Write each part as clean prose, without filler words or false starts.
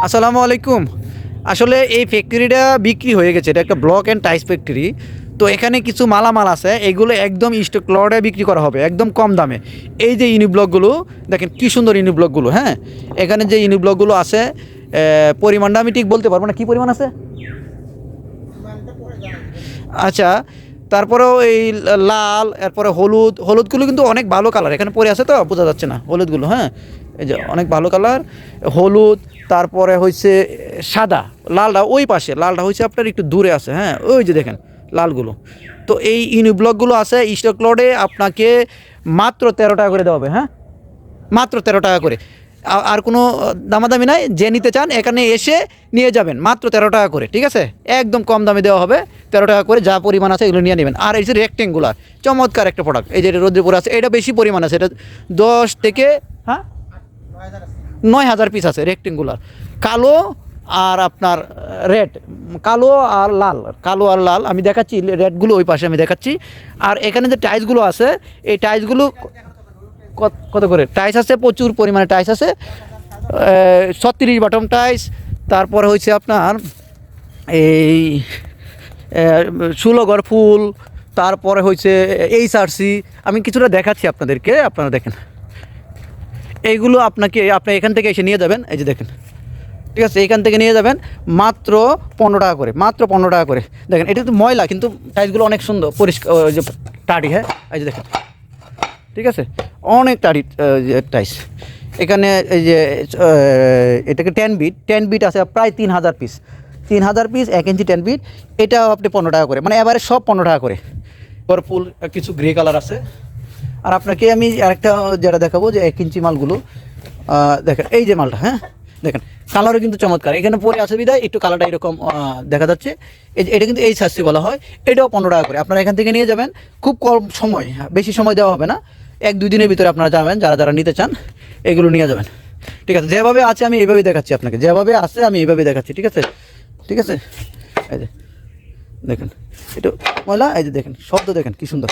আসসালামু আলাইকুম। আসলে এই ফ্যাক্টরিটা বিক্রি হয়ে গেছে, এটা একটা ব্লক অ্যান্ড টাইলস ফ্যাক্টরি। তো এখানে কিছু মালামাল আছে, এগুলো একদম স্টক লটে বিক্রি করা হবে একদম কম দামে। এই যে ইউনিব্লকগুলো দেখেন, কী সুন্দর ইউনিব্লকগুলো। হ্যাঁ, এখানে যে ইউনিব্লকগুলো আছে পরিমাণটা আমি ঠিক বলতে পারবো না, কী পরিমাণ আছে। আচ্ছা, তারপরেও এই লাল, এরপরে হলুদ, হলুদগুলো কিন্তু অনেক ভালো কালার এখানে পরে আছে, তো বোঝা যাচ্ছে না হলুদগুলো। হ্যাঁ, এই যে অনেক ভালো কালার হলুদ। তারপরে হচ্ছে সাদা, লালটা ওই পাশে, লালটা হচ্ছে আপনার একটু দূরে আছে। হ্যাঁ, ওই যে দেখেন লালগুলো। তো এই ইউনিব্লকগুলো আছে স্টক লটে, আপনাকে মাত্র 13 টাকা করে দেওয়া হবে। হ্যাঁ, মাত্র 13 টাকা করে, আর কোনো দামাদামি নাই। যে নিতে চান এখানে এসে নিয়ে যাবেন, মাত্র 13 টাকা করে। ঠিক আছে, একদম কম দামে দেওয়া হবে 13 টাকা করে। যা পরিমাণ আছে এগুলো নিয়ে নেবেন। আর এই যে রেক্টেঙ্গুলার চমৎকার একটা প্রোডাক্ট, এই যে রোদ্রে পরে আছে, এটা বেশি পরিমাণ আছে, এটা 10 থেকে 9,000 পিস আছে রেক্টেঙ্গুলার। কালো আর আপনার রেড, কালো আর লাল, কালো আর লাল আমি দেখাচ্ছি, রেডগুলো ওই পাশে আমি দেখাচ্ছি। আর এখানে যে টাইলসগুলো আছে, এই টাইলসগুলো কত করে টাইস আছে, প্রচুর পরিমাণে টাইস আছে। 36 বটম টাইস, তারপরে হচ্ছে আপনার এই 16 ঘর ফুল, তারপরে হচ্ছে HRC। আমি কিছুটা দেখাচ্ছি আপনাদেরকে, আপনারা দেখেন। এইগুলো আপনি এখান থেকে এসে নিয়ে যাবেন, এই যে দেখেন। ঠিক আছে, এখান থেকে নিয়ে যাবেন মাত্র 15 টাকা করে, মাত্র 15 টাকা করে। দেখেন, এটা তো ময়লা কিন্তু টাইসগুলো অনেক সুন্দর পরিষ্কার, যে টাডি। হ্যাঁ, এই যে দেখেন, ঠিক আছে, অনেক টাডি টাইস এখানে। এই যে এটাকে 10 বিট আছে প্রায় 3,000 পিস, 3,000 পিস 1 ইঞ্চি 10 বিট। এটাও আপনি 15 টাকা করে, মানে এবারে সব 15 টাকা করে। পার্পল কিছু গ্রে কালার আছে। আর আপনাকে আমি আরেকটা যেটা দেখাবো, যে 1 ইঞ্চি মালগুলো দেখেন, এই যে মালটা। হ্যাঁ, দেখেন কালারও কিন্তু চমৎকার, এখানে পরে আছে বিদায় একটু কালারটা এরকম দেখা যাচ্ছে। এটা কিন্তু HRC বলা হয়। এটাও 15 টাকা করে, আপনারা এখান থেকে নিয়ে যাবেন। খুব কম সময়, বেশি সময় দেওয়া হবে না, 1-2 দিনের ভিতরে আপনারা যাবেন, যারা নিতে চান এগুলো নিয়ে যাবেন। ঠিক আছে, যেভাবে আছে আমি এইভাবেই দেখাচ্ছি আপনাকে, যেভাবে আছে আমি এইভাবেই দেখাচ্ছি। ঠিক আছে, ঠিক আছে, এই যে দেখেন একটু ময়লা, এই যে দেখেন শব্দ, দেখেন কী সুন্দর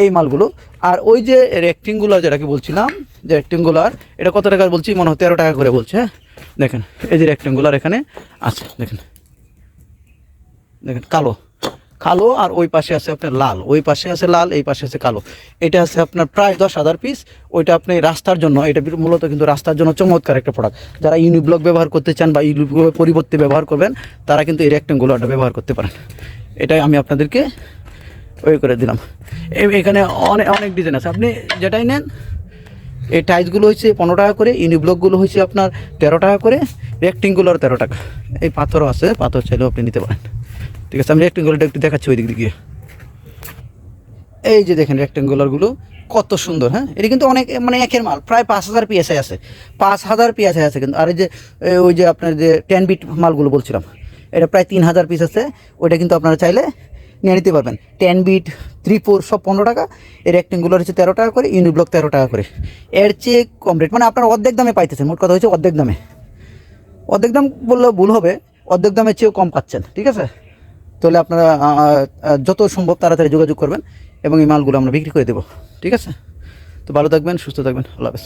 এই মালগুলো। আর ওই যে রেক্টেঙ্গুলার যেটাকে বলছিলাম, যে রেক্টেঙ্গুলার, এটা কত টাকা বলছি, মনে হয় 13 টাকা করে বলছে। হ্যাঁ, দেখেন এই যে রেক্টেঙ্গুলার এখানে আছে, দেখেন দেখেন কালো, কালো। আর ওই পাশে আছে আপনার লাল, ওই পাশে আছে লাল, এই পাশে আছে কালো। এটা আছে আপনার প্রায় 10,000 পিস। ওইটা আপনি রাস্তার জন্য, এটা মূলত কিন্তু রাস্তার জন্য চমৎকার একটা প্রোডাক্ট। যারা ইউনিব্লক ব্যবহার করতে চান বা ইউনিব্লকের পরিবর্তে ব্যবহার করবেন, তারা কিন্তু এই রেক্টেঙ্গুলারটা ব্যবহার করতে পারেন। এটাই আমি আপনাদেরকে ওই করে দিলাম। এখানে অনেক অনেক ডিজাইন আছে, আপনি যেটাই নেন। এই টাইলসগুলো হচ্ছে 15 টাকা করে, ইউনিব্লকগুলো হচ্ছে আপনার 13 টাকা করে, রেক্টেঙ্গুলার 13 টাকা। এই পাথরও আছে, পাথর চাইলেও আপনি নিতে পারেন। ঠিক আছে, আমি রেক্টেঙ্গুলারটা একটু দেখাচ্ছি ওই দিক দিয়ে। এই যে দেখেন রেক্টেঙ্গুলারগুলো কত সুন্দর। হ্যাঁ, এটা কিন্তু অনেক, মানে একের মাল প্রায় 5,000 পিএসআই আছে, 5,000 পিএসআই আছে কিন্তু। আর এই যে ওই যে আপনার যে 10 বিট মালগুলো বলছিলাম, এটা প্রায় 3,000 পিস আছে। ওইটা কিন্তু আপনারা চাইলে নিয়ে নিতে পারবেন। 10 বিট 3/4 সব 15 টাকা। এই রেক্টেঙ্গুলার হচ্ছে 13 টাকা করে, ইউনিব্লক 13 টাকা করে। এর চেয়ে কম রেট, মানে আপনার অর্ধেক দামে পাইতেছেন। মোট কথা হচ্ছে অর্ধেক দামে, অর্ধেক দাম বললেও ভুল হবে, অর্ধেক দামের চেয়েও কম পাচ্ছেন। ঠিক আছে, তাহলে আপনারা যত সম্ভব তাড়াতাড়ি যোগাযোগ করবেন এবং এই মালগুলো আমরা বিক্রি করে দেবো। ঠিক আছে, তো ভালো থাকবেন, সুস্থ থাকবেন, আল্লাহ হাফেজ।